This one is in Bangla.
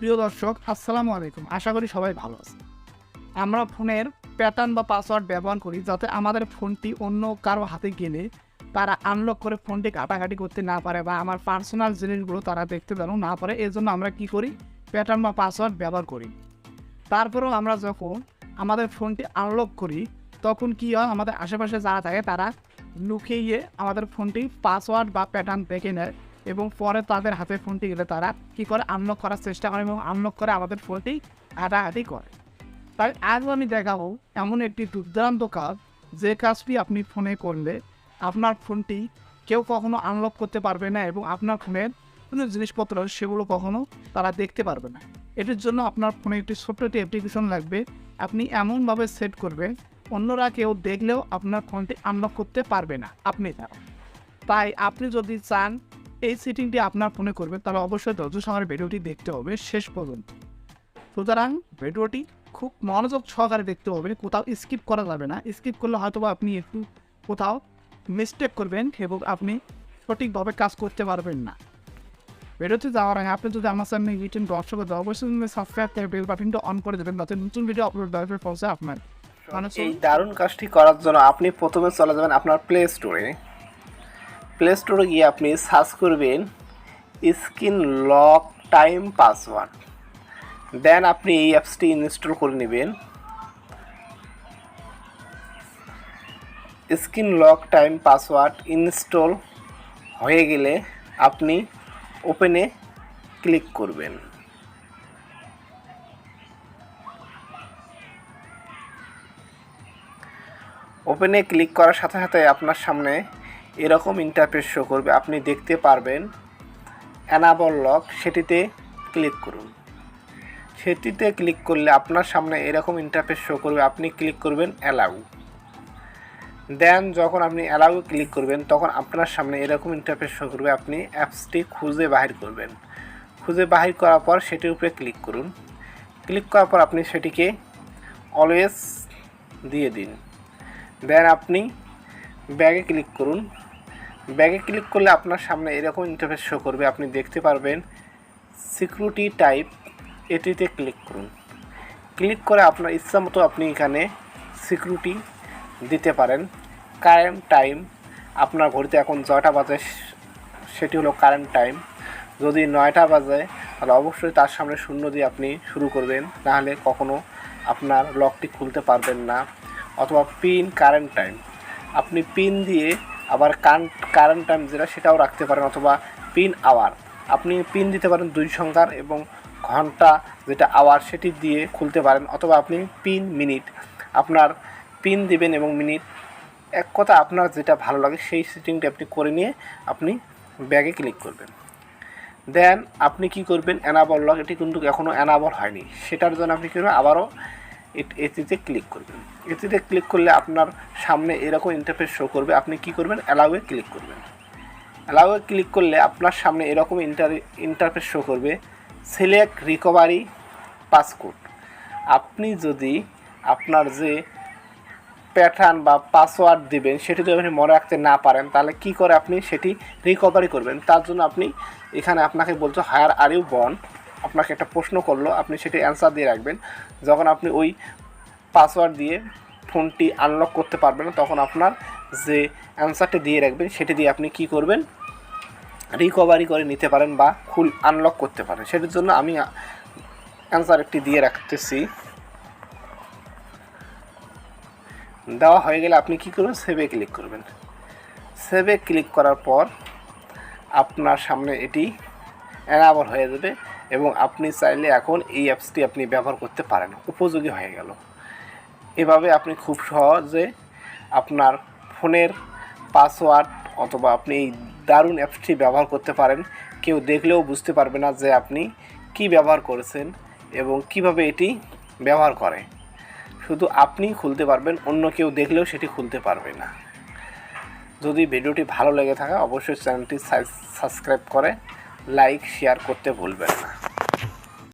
প্রিয় দর্শক, আসসালামু আলাইকুম। আশা করি সবাই ভালো আছে। আমরা ফোনের প্যাটার্ন বা পাসওয়ার্ড ব্যবহার করি যাতে আমাদের ফোনটি অন্য কারো হাতে গেলে তারা আনলক করে ফোনটি ঘাটাঘাটি করতে না পারে বা আমার পার্সোনাল জিনিসগুলো তারা দেখতে যেন না পারে। এর জন্য আমরা কী করি? প্যাটার্ন বা পাসওয়ার্ড ব্যবহার করি। তারপরেও আমরা যখন আমাদের ফোনটি আনলক করি তখন কী হয়, আমাদের আশেপাশে যারা থাকে তারা লুকিয়ে আমাদের ফোনটি পাসওয়ার্ড বা প্যাটার্ন দেখে নেয় এবং পরে তাদের হাতে ফোনটি গেলে তারা কী করে আনলক করার চেষ্টা করে এবং আনলক করে আমাদের ফোনটি ঘাটাঘাটি করে। তাই আজ আমি দেখাবো এমন একটি দুর্দান্ত কাজ, যে কাজটি আপনি ফোনে করলে আপনার ফোনটি কেউ কখনো আনলক করতে পারবে না এবং আপনার ফোনের কোনো জিনিসপত্র সেগুলো কখনো তারা দেখতে পারবে না। এটির জন্য আপনার ফোনে একটি ছোট্ট একটি অ্যাপ্লিকেশন লাগবে। আপনি এমনভাবে সেট করবেন অন্যরা কেউ দেখলেও আপনার ফোনটি আনলক করতে পারবে না, আপনি ছাড়া। তাই আপনি যদি চান এই সেটিংটি আপনার ফোনে করবেন তাহলে অবশ্যই ধৈর্য সহকারে ভিডিওটি দেখতে হবে শেষ পর্যন্ত। সুতরাং ভিডিওটি খুব মনোযোগ সহকারে দেখতে হবে, কোথাও স্কিপ করা যাবে না। স্কিপ করলে হয়তো আপনি একটু কোথাও মিস্টেক করবেন এবং আপনি সঠিকভাবে কাজ করতে পারবেন না। ভিডিওতে যাওয়ার আগে আপনি যদি আমার সামনে রিটেন দর্শক অবশ্যই সাবস্ক্রাইব করে বেল বাটনটা অন করে দেবেন যাতে নতুন ভিডিও আপলোড দেওয়ার পৌঁছে আপনার। এই দারুণ কাজটি করার জন্য আপনি প্রথমে চলে যাবেন আপনার প্লে স্টোরে গিয়ে আপনি সার্চ করবেন স্ক্রিন লক টাইম পাসওয়ার্ড। দেন আপনি এই অ্যাপসটি ইনস্টল করে নেবেন। Screen lock time password install হয়ে গেলে আপনি ওপেনে ক্লিক করবেন। ওপেনে ক্লিক করার সাথে সাথে আপনার সামনে এরকম ইন্টারফেস শো করবে। আপনি দেখতে পারবেন অ্যানাবল লক, সেটিতে ক্লিক করুন। সেটিতে ক্লিক করলে আপনার সামনে এরকম ইন্টারফেস শো করবে। আপনি ক্লিক করবেন অ্যালাউ। দেন যখন আপনি অ্যালাউ ক্লিক করবেন তখন আপনার সামনে এরকম ইন্টারফেস শো করবে। আপনি অ্যাপসটি খুঁজে বাহির করবেন। খুঁজে বাহির করার পর সেটির উপরে ক্লিক করুন। ক্লিক করার পর আপনি সেটিকে অলওয়েজ দিয়ে দিন। দেন আপনি ব্যাগে ক্লিক করুন। ব্যাগে ক্লিক করলে আপনার সামনে এরকম ইন্টারফেস শো করবে। আপনি দেখতে পারবেন সিকিউরিটি টাইপ, এটিতে ক্লিক করুন। ক্লিক করে আপনার ইচ্ছা মতো আপনি এখানে সিকিউরিটি দিতে পারেন। কারেন্ট টাইম, আপনার ঘড়িতে এখন 6টা বাজে, সেটি হলো কারেন্ট টাইম। যদি 9টা বাজে তাহলে অবশ্যই তার সামনে 0 দিয়ে আপনি শুরু করবেন, নাহলে কখনো আপনার লকটি খুলতে পারবেন না। অথবা পিন কারেন্ট টাইম, আপনি পিন দিয়ে আবার কারেন্ট টাইম যেটা সেটাও রাখতে পারেন। অথবা পিন আওয়ার, আপনি পিন দিতে পারেন 2 সংখ্যার এবং ঘন্টা যেটা আওয়ার সেটি দিয়ে খুলতে পারেন। অথবা আপনি পিন মিনিট, আপনার পিন দিবেন এবং মিনিট, এক কথা আপনার যেটা ভালো লাগে সেই সেটিংটা আপনি করে নিয়ে আপনি ব্যাগে ক্লিক করবেন। দেন আপনি কি করবেন, অ্যানাবল লক, এটি কিন্তু এখনও অ্যানাবল হয়নি, সেটার জন্য আপনি কী করবেন, আবারও এটিতে ক্লিক করবেন। এটিতে ক্লিক করলে আপনার সামনে এরকম ইন্টারফেস শো করবে। আপনি কি করবেন, অ্যালাউয়ে ক্লিক করবেন। অ্যালাউয়ে ক্লিক করলে আপনার সামনে এরকম ইন্টারফেস শো করবে সিলেক্ট রিকভারি পাসকোড। আপনি যদি আপনার যে প্যাটার্ন বা পাসওয়ার্ড দিবেন সেটি যদি আপনি মনে রাখতে না পারেন তাহলে কি করে আপনি সেটি রিকভারি করবেন। তার জন্য আপনি এখানে আপনাকে বলছো হায়ার আর ইউ বর্ন, আপনাকে একটা প্রশ্ন করলো, আপনি সেটি অ্যান্সার দিয়ে রাখবেন। যখন আপনি ওই পাসওয়ার্ড দিয়ে ফোনটি আনলক করতে পারবেন না তখন আপনার যে অ্যান্সারটি দিয়ে রাখবেন সেটি দিয়ে আপনি কি করবেন, রিকভারি করে নিতে পারেন বা আনলক করতে পারেন। সেটির জন্য আমি অ্যান্সার একটি দিয়ে রাখতেছি। দেওয়া হয়ে গেলে আপনি কি করবেন, সেভে ক্লিক করবেন। সেভে ক্লিক করার পর আপনার সামনে এটি অ্যানাবল হয়ে যাবে এবং আপনি চাইলে এখন এই অ্যাপসটি আপনি ব্যবহার করতে পারেন, উপযোগী হয়ে গেল। এভাবে আপনি খুব সহজে আপনার ফোনের পাসওয়ার্ড অথবা আপনি এই দারুণ অ্যাপসটি ব্যবহার করতে পারেন। কেউ দেখলেও বুঝতে পারবে না যে আপনি কি ব্যবহার করেছেন এবং কিভাবে এটি ব্যবহার করে। শুধু আপনিই খুলতে পারবেন, অন্য কেউ দেখলেও সেটি খুলতে পারবে না। যদি ভিডিওটি ভালো লেগে থাকে অবশ্যই চ্যানেলটি সাবস্ক্রাইব করে লাইক শেয়ার করতে ভুলবেন না।